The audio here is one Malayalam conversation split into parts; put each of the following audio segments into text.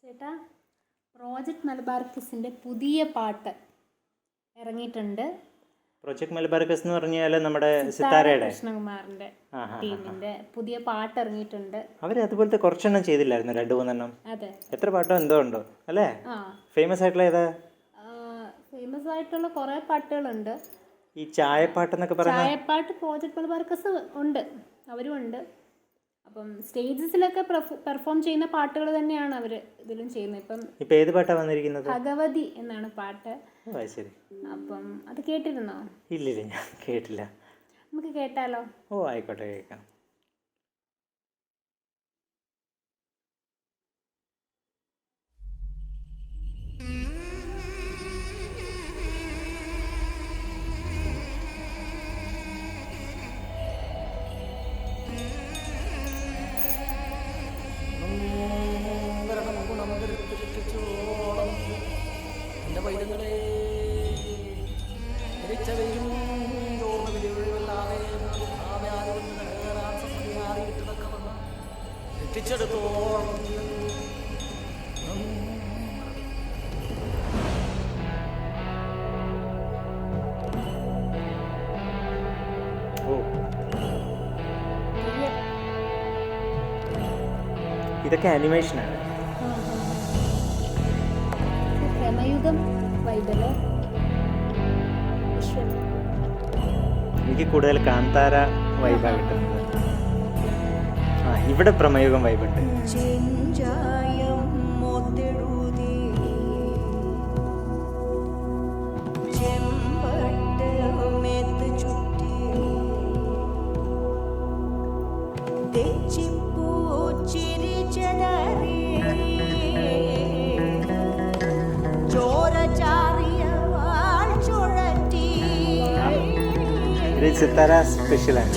ചേട്ടാ, പ്രോജക്റ്റ് മലബാർ കിസിൻ്റെ പുതിയ പാട്ട് ഇറങ്ങിയിട്ടുണ്ട്. പ്രോജക്ട് മലബാർ കിസ് എന്ന് പറഞ്ഞാൽ നമ്മുടെ സിത്താരയുടെ കൃഷ്ണകുമാറിൻ്റെ ടീമിൻ്റെ പുതിയ പാട്ട് ഇറങ്ങിയിട്ടുണ്ട്. അവർ അതുപോലത്തെ കുറച്ചെണ്ണം ചെയ്തില്ലായിരുന്നു, 2-3 അതെ, എത്ര പാട്ടോ എന്തോ ഉണ്ടോ അല്ലേ? ആ, ഫേമസ് ആയിട്ടുള്ള ഏതാ? ഫേമസ് ആയിട്ടുള്ള കുറേ പാട്ടുകളുണ്ട്. ഈ ചായപ്പാട്ടെന്നൊക്കെ പറയുന്നത് ചായപ്പാട്ട് പ്രോജക്റ്റ് മലബാർ കിസ് ഉണ്ട്, അവരും ഉണ്ട്. അപ്പം സ്റ്റേജസിലൊക്കെ പെർഫോം ചെയ്യുന്ന പാട്ടുകൾ തന്നെയാണ് അവർ ഇതിലും ചെയ്യുന്നത്. ഇപ്പം ഏത് പാട്ടാണ് വന്നിരിക്കുന്നത്? ഭഗവതി എന്നാണ് പാട്ട്. ശരി. അപ്പം അത് കേട്ടിരുന്നോ? ഇല്ലില്ല, ഞാൻ കേട്ടില്ല. നമുക്ക് കേട്ടാലോ? ഓ ആയിക്കോട്ടെ, കേൾക്കാം. എൻ്റെ പൈതങ്ങളെ രക്ഷിച്ചെടുത്തോളം ഓ, ഇതൊക്കെ അനിമേഷനാണ്. പ്രമയുഗം വൈബല്ലേ? എനിക്ക് കൂടുതൽ കാന്താര വൈബാണ് കിട്ടുന്നത്. ഇവിടെ പ്രമയുഗം വൈബുണ്ട്. ഇത് സിത്താര സ്പെഷ്യലാണ്.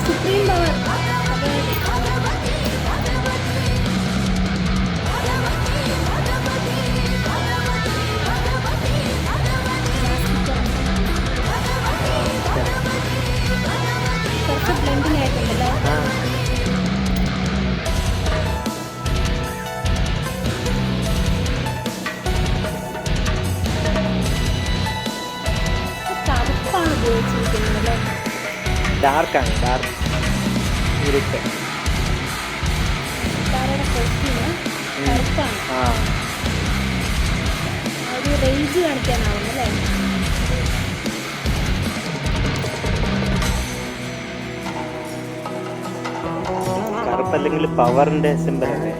Supreme power. കുറച്ച് ബ്ലെൻഡിങ് ആയിട്ടുണ്ടല്ലോ. കറുപ്പാണ് ഉപയോഗിച്ചിരിക്കുന്നത് അല്ലേ? ഡാർക്കാണ്, ഡാർക്ക് ഇരുട്ട്. സിത്താരയുടെ കോസ്റ്റ്യൂമ് കറുപ്പാണ്. ഒരു റേഞ്ച് കാണിക്കാനാവും അല്ലേ? കറുപ്പല്ലെങ്കിൽ പവറിന്റെ സിമ്പിൾ അല്ലേ?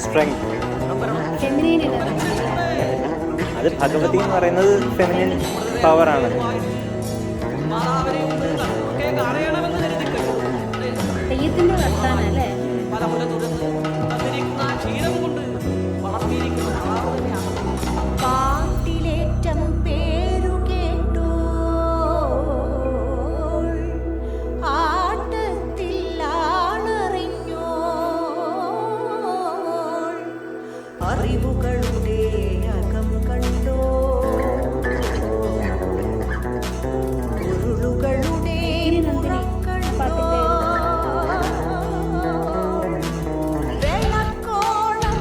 സ്ട്രെങ്ത്. ഫെമിനൈൻ അത് ഭഗവതി എന്ന് പറയുന്നത് ഫെമിനിൻ പവറാണ്. തെയ്യത്തിന്റെ വർത്താനല്ലേ? പാട്ടിലേറ്റം പേരു കേട്ടു ആട്ടത്തിൽ ആണറിഞ്ഞോ അറിവുകളുടെ അകം കണ്ടോ ഉരുളുകളുടെ പാട്ടിന്റെ വെള്ളക്കോളം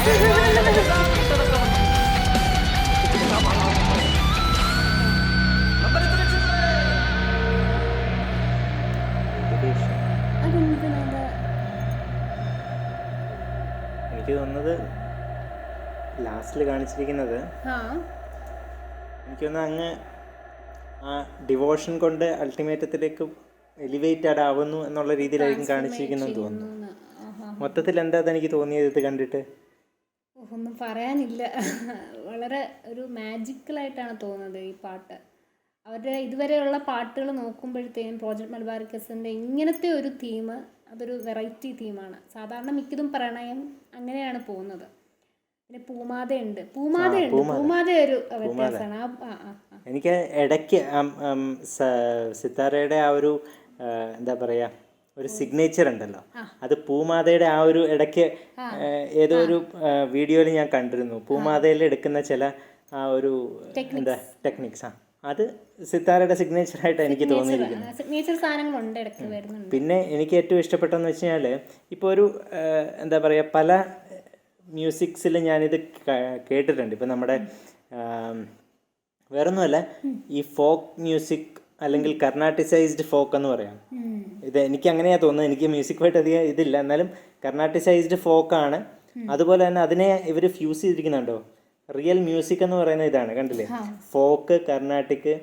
ഏകദേശം അതെന്ത് നല്ല എനിക്ക് തോന്നുന്നത് ലാസ്റ്റിൽ കാണിച്ചിരിക്കുന്നത് ആ എനിക്ക് തോന്നുന്നു അങ്ങ് ആ ഡിവോഷൻ കൊണ്ട് അൾട്ടിമേറ്റത്തിലേക്ക് എലിവേറ്റഡ് ആവുന്നു എന്നുള്ള രീതിയിലായിരിക്കും കാണിച്ചിരിക്കുന്നത് തോന്നുന്നു. മൊത്തത്തിൽ എന്താ എനിക്ക് തോന്നിയത് ഇത് കണ്ടിട്ട്? ഒന്നും പറയാനില്ല. വളരെ ഒരു മാജിക്കലായിട്ടാണ് തോന്നുന്നത് ഈ പാട്ട്. അവരുടെ ഇതുവരെയുള്ള പാട്ടുകൾ നോക്കുമ്പോഴത്തേക്കും പ്രോജക്റ്റ് മലബാറിക്കസിൻ്റെ ഇങ്ങനത്തെ ഒരു തീം അതൊരു വെറൈറ്റി തീമാണ്. സാധാരണ മിക്കതും പ്രണയം അങ്ങനെയാണ് പോകുന്നത്. പിന്നെ പൂമാതയുണ്ട് പൂമാത ഒരു വ്യത്യാസമാണ്. എനിക്ക് ഇടയ്ക്ക് സിത്താരയുടെ ആ ഒരു എന്താ പറയുക ഒരു സിഗ്നേച്ചർ ഉണ്ടല്ലോ, അത് പൂമാതയുടെ ആ ഒരു ഇടയ്ക്ക് ഏതോ ഒരു വീഡിയോയിൽ ഞാൻ കണ്ടിരുന്നു. പൂമാതയിൽ എടുക്കുന്ന ചില ആ ഒരു എന്താ ടെക്നിക്സ് അത് സിത്താരയുടെ സിഗ്നേച്ചർ ആയിട്ട് എനിക്ക് തോന്നിയിരിക്കുന്നത്. സിഗ്നേച്ചർ സാധനങ്ങളുണ്ട് ഇടയ്ക്ക് വരുന്നുണ്ട്. പിന്നെ എനിക്ക് ഏറ്റവും ഇഷ്ടപ്പെട്ടെന്ന് വെച്ച് കഴിഞ്ഞാൽ ഇപ്പോൾ ഒരു എന്താ പറയുക പല മ്യൂസിക്സിൽ ഞാനിത് കേട്ടിട്ടുണ്ട്. ഇപ്പം നമ്മുടെ വേറൊന്നുമല്ല, ഈ ഫോക്ക് മ്യൂസിക് അല്ലെങ്കിൽ കർണാട്ടിസൈസ്ഡ് ഫോക്ക് എന്ന് പറയാം. ഇത് എനിക്ക് അങ്ങനെയാണ് തോന്നുന്നത്. എനിക്ക് മ്യൂസിക്കുമായിട്ട് അധികം ഇതില്ല, എന്നാലും കർണാട്ടിസൈസ്ഡ് ഫോക്കാണ്. അതുപോലെ തന്നെ അതിനെ ഇവർ ഫ്യൂസ് ചെയ്തിരിക്കുന്നുണ്ടോ. റിയൽ മ്യൂസിക് എന്ന് പറയുന്ന ഇതാണ്, കണ്ടില്ലേ? ഫോക്ക്, കർണാട്ടിക്,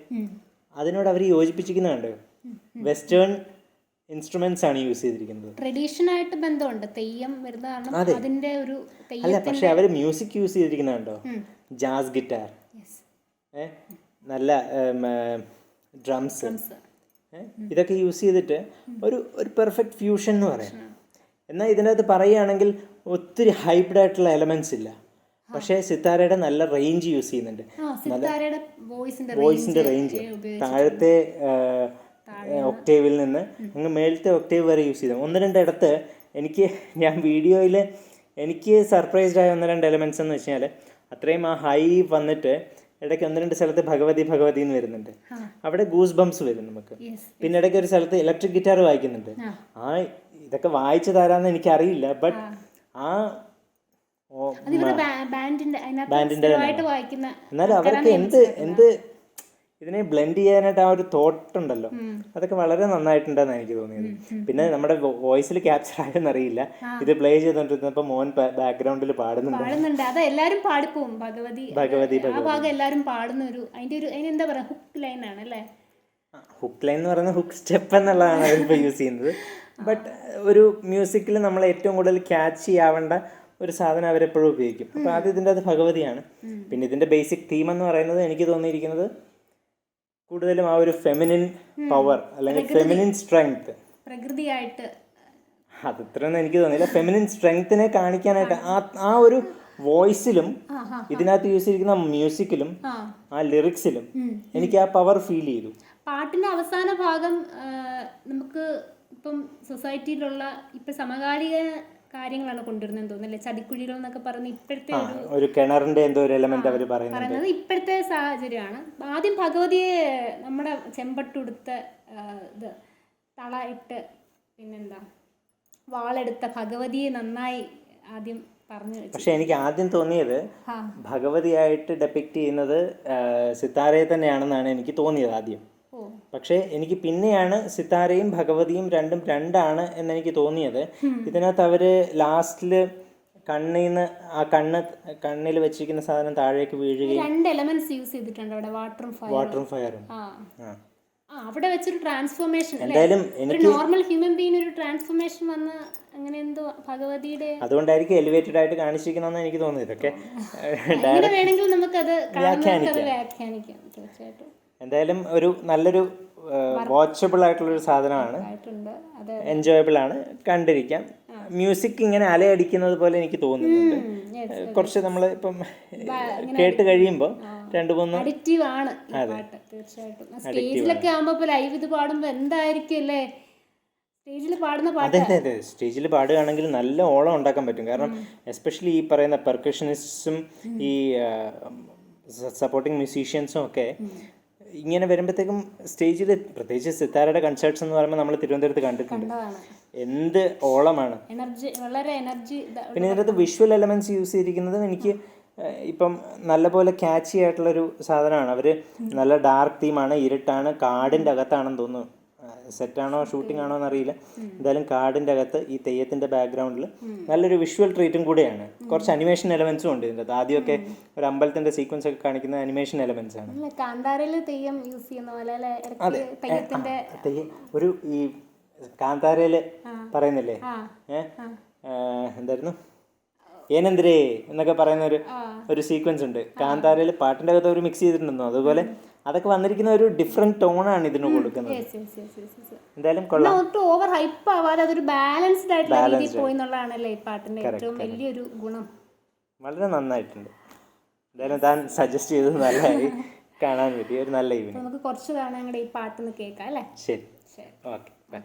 അതിനോട് അവർ യോജിപ്പിച്ചിരിക്കുന്നുണ്ട്. വെസ്റ്റേൺ ഇൻസ്ട്രുമെന്റ്സ് ആണ് യൂസ് ചെയ്തിരിക്കുന്നത്. ട്രഡീഷനായിട്ട് ബന്ധമുണ്ട്. തെയ്യം വരുന്നതാണ് അതിന്റെ ഒരു അല്ല, പക്ഷെ അവർ മ്യൂസിക് യൂസ് ചെയ്തിരിക്കുന്നുണ്ടോ. ജാസ് ഗിറ്റാർ, നല്ല ഡ്രംസ്, ഇതൊക്കെ യൂസ് ചെയ്തിട്ട് ഒരു പെർഫെക്റ്റ് ഫ്യൂഷൻ എന്ന് പറയാം. എന്നാൽ ഇതിനകത്ത് പറയുകയാണെങ്കിൽ ഒത്തിരി ഹൈബ്ഡ് ആയിട്ടുള്ള എലമെന്റ്സ് ഇല്ല, പക്ഷേ സിത്താരയുടെ നല്ല റേഞ്ച് യൂസ് ചെയ്യുന്നുണ്ട്. വോയിസിന്റെ റേഞ്ച് താഴത്തെ ഒക്ടേവിൽ നിന്ന് അങ്ങ് മേലത്തെ ഒക്ടേവ് വരെ യൂസ് ചെയ്തു. 1-2 ഇടത്ത് ഞാൻ വീഡിയോയിൽ എനിക്ക് സർപ്രൈസ്ഡ് ആയ 1-2 എലമെന്റ്സ് എന്ന് വെച്ചാൽ അത്രയും ആ ഹൈ വന്നിട്ട് ഇടയ്ക്ക് 1-2 സ്ഥലത്ത് ഭഗവതി എന്ന് വരുന്നുണ്ട്. അവിടെ ഗൂസ് ബംസ് വരും നമുക്ക്. പിന്നെ ഇടയ്ക്ക് ഒരു സ്ഥലത്ത് ഇലക്ട്രിക് ഗിറ്റാർ വായിക്കുന്നുണ്ട്. ഇതൊക്കെ വായിച്ചു തരാന്ന് എനിക്കറിയില്ല, ബട്ട് ആ ബാൻഡിന്റെ എന്നാലും അവർക്ക് എന്ത് ഇതിനെ ബ്ലെൻഡ് ചെയ്യാനായിട്ട് ആ ഒരു തോട്ട് ഉണ്ടല്ലോ, അതൊക്കെ വളരെ നന്നായിട്ടുണ്ടെന്ന് എനിക്ക് തോന്നിയത്. പിന്നെ നമ്മുടെ വോയിസിൽ ക്യാപ്ചർ ആയെന്നറിയില്ല, ഇത് പ്ലേ ചെയ്തോണ്ടിരുന്നപ്പോ മോൻ ബാക്ക്ഗ്രൗണ്ടിൽ പാടുന്നുണ്ട്. അത് എല്ലാരും പാടിപ്പോവും. ഭഗവതി ആ ഭാഗം എല്ലാരും പാടുന്ന ഒരു അതിനെന്താ പറയാ ഹുക്ക് ലൈൻ ആണ് അല്ലേ? ഹുക്ക് ലൈൻ എന്ന് പറയുന്നത് ഹുക്ക് സ്റ്റെപ്പ് എന്നുള്ളതാണ് അവരിപ്പോൾ യൂസ് ചെയ്യുന്നത്. ബട്ട് ഒരു മ്യൂസിക്കിൽ നമ്മൾ ഏറ്റവും കൂടുതൽ ക്യാച്ച് ചെയ്യാവേണ്ട ഒരു സാധനം അവരെപ്പോഴും ഉപയോഗിക്കും. അപ്പോൾ ആദ്യം ഇതിൻ്റെ അത് ഭഗവതിയാണ്. പിന്നെ ഇതിൻ്റെ ബേസിക് തീം എന്ന് പറയുന്നത് എനിക്ക് തോന്നിയിരിക്കുന്നത് കൂടുതലും ആ ഒരു ഫെമിനിൻ പവർ അല്ലെങ്കിൽ ഫെമിനിൻ സ്ട്രെങ്ത്, പ്രകൃതിയായിട്ട് അതിത്രയൊന്നും എനിക്ക് തോന്നിയില്ല. ഫെമിനിൻ സ്ട്രെങ്ത്തിനെ കാണിക്കാനായിട്ട് ആ ഒരു വോയിസിലും ഇതിനകത്ത് യൂസ് ചെയ്തിരിക്കുന്ന മ്യൂസിക്കിലും ആ ലിറിക്സിലും എനിക്ക് ആ പവർ ഫീൽ ചെയ്തു. പാട്ടിന്റെ അവസാന ഭാഗം നമുക്ക് ഇപ്പം സൊസൈറ്റിയിലുള്ള ഇപ്പം സമകാലിക കാര്യങ്ങളാണ് കൊണ്ടുവരുന്നതെന്ന് തോന്നുന്നല്ലേ? ചതിക്കുഴികൾ എന്നൊക്കെ പറയുന്ന ഇപ്പോഴത്തെ ഒരു കിണറിന്റെ എന്തോ ഒരു എലമെന്റ് അവർ പറയുന്നത് ഇപ്പോഴത്തെ സാഹചര്യമാണ്. ആദ്യം ഭഗവതിയെ നമ്മുടെ ചെമ്പട്ടുടുത്ത ഇത് തള ഇട്ട് പിന്നെന്താ വാളെടുത്ത ഭഗവതിയെ നന്നായി ആദ്യം പറഞ്ഞു. പക്ഷെ എനിക്ക് ആദ്യം തോന്നിയത് ഭഗവതിയായിട്ട് ഡെപ്പിക്റ്റ് ചെയ്യുന്നത് സിത്താരയെ തന്നെയാണെന്നാണ് എനിക്ക് തോന്നിയത് ആദ്യം. പക്ഷേ എനിക്ക് പിന്നെയാണ് സിത്താരയും ഭഗവതിയും രണ്ടും രണ്ടാണ് എന്നെനിക്ക് തോന്നിയത്. ഇതിനകത്ത് അവര് ലാസ്റ്റില് കണ്ണിൽ വെച്ചിരിക്കുന്ന സാധനം താഴേക്ക് വീഴുകയും 2 എലമെന്റ്സ് യൂസ് ചെയ്തിട്ടുണ്ട് അവിടെ, വാട്ടറും ഫയറും. അവിടെ വെച്ചൊരു ട്രാൻസ്ഫോർമേഷൻ, എന്തായാലും എനിക്ക് നോർമൽ ഹ്യൂമൻ ബീയിങ് ഒരു ട്രാൻസ്ഫോർമേഷൻ വന്ന് അങ്ങനെ എന്തോ ഭഗവതിയുടെ അതുകൊണ്ടായിരിക്കും എലിവേറ്റഡ് ആയിട്ട് കാണിച്ചിരിക്കുന്നതെന്ന് എനിക്ക് തോന്നിയത്. ഒക്കെ വേണമെങ്കിൽ നമുക്കത് വ്യാഖ്യാനിക്കാം തീർച്ചയായിട്ടും. എന്തായാലും ഒരു നല്ലൊരു വാച്ചബിൾ ആയിട്ടുള്ളൊരു സാധനമാണ്, എൻജോയബിൾ ആണ്, കണ്ടിരിക്കാം. മ്യൂസിക് ഇങ്ങനെ അലയടിക്കുന്നത് പോലെ എനിക്ക് തോന്നുന്നുണ്ട്. കുറച്ച് നമ്മൾ ഇപ്പം കേട്ട് കഴിയുമ്പോൾ 2-3 അഡിക്റ്റീവ് ആണ് തീർച്ചയായിട്ടും. സ്റ്റേജിലൊക്കെ ആകുമ്പോൾ ലൈവ് ഇത് പാടുമ്പോൾ എന്തായിരിക്കും അല്ലേ സ്റ്റേജിൽ പാടുന്ന പാട്ട്. അതെ, സ്റ്റേജിൽ പാടുകയാണെങ്കിൽ നല്ല ഓളം ഉണ്ടാക്കാൻ പറ്റും. കാരണം എസ്പെഷ്യലി ഈ പറയുന്ന പെർക്കഷനിസ്റ്റും ഈ സപ്പോർട്ടിങ് മ്യൂസീഷ്യൻസും ഒക്കെ ഇങ്ങനെ വരുമ്പോഴത്തേക്കും സ്റ്റേജിൽ, പ്രത്യേകിച്ച് സിത്താരയുടെ കൺസേർട്ട്സ് എന്ന് പറയുമ്പോൾ നമ്മൾ തിരുവനന്തപുരത്ത് കണ്ടിട്ടുണ്ട്. എന്ത് ഓളമാണ്. എനർജി, വളരെ എനർജി. പിന്നെ ഇതിനകത്ത് വിഷ്വൽ എലമെൻറ്റ്സ് യൂസ് ചെയ്തിരിക്കുന്നതും എനിക്ക് ഇപ്പം നല്ലപോലെ ക്യാച്ചി ആയിട്ടുള്ളൊരു സാധനമാണ്. അവർ നല്ല ഡാർക്ക് തീമാണ്, ഇരുട്ടാണ്, കാടിൻ്റെ അകത്താണെന്ന് തോന്നുന്നു. സെറ്റാണോ ഷൂട്ടിംഗ് ആണോ എന്നറിയില്ല. എന്തായാലും കാടിൻ്റെ അകത്ത് ഈ തെയ്യത്തിൻ്റെ ബാക്ക്ഗ്രൗണ്ടിൽ നല്ലൊരു വിഷ്വൽ ട്രീറ്റും കൂടെയാണ്. കുറച്ച് അനിമേഷൻ എലമെൻസും ഉണ്ട് ഇതിൻ്റെ അകത്ത്. ആദ്യമൊക്കെ ഒരു അമ്പലത്തിൻ്റെ സീക്വൻസ് ഒക്കെ കാണിക്കുന്ന അനിമേഷൻ എലമെൻസ് ആണ്. കാന്താരയിൽ തെയ്യം യൂസ് ചെയ്യുന്ന പോലെ അല്ലേ? തെയ്യത്തിന്റെ തെയ്യം ഒരു ഈ കാന്താരയിൽ പറയുന്നില്ലേ, എന്തായിരുന്നു, ഏനെന്തിരേ എന്നൊക്കെ പറയുന്ന ഒരു സീക്വൻസ് ഉണ്ട് കാന്താരയിൽ. പാട്ടിൻ്റെ അകത്ത് അവർ മിക്സ് ചെയ്തിട്ടുണ്ടെന്നോ. അതുപോലെ അതൊക്കെ വന്നിരിക്കുന്ന ഒരു ഡിഫറെന്റ് ടോണാണ് ഇതിന് കൊടുക്കുന്നത്. എന്തായാലും കൊള്ളാം. ഒട്ടും ഓവർ ഹൈപ്പ് ആവാതെ അതൊരു ബാലൻസ്ഡ് ആയിട്ടുള്ള രീതിയിൽ പോയി എന്നുള്ളതാണല്ലേ ഈ പാട്ടിന്റെ ഏറ്റവും വലിയൊരു ഗുണം. വളരെ നന്നായിട്ടുണ്ട്. എന്തായാലും താൻ സജസ്റ്റ് ചെയ്തത് നല്ലതായി, കാണാൻ പറ്റി ഒരു നല്ല ഈവനിങ്. നമുക്ക് കുറച്ച് തവണ ഈ പാട്ടൊന്ന് കേൾക്കാം അല്ലേ? ശരി, ഓക്കെ, ബൈ.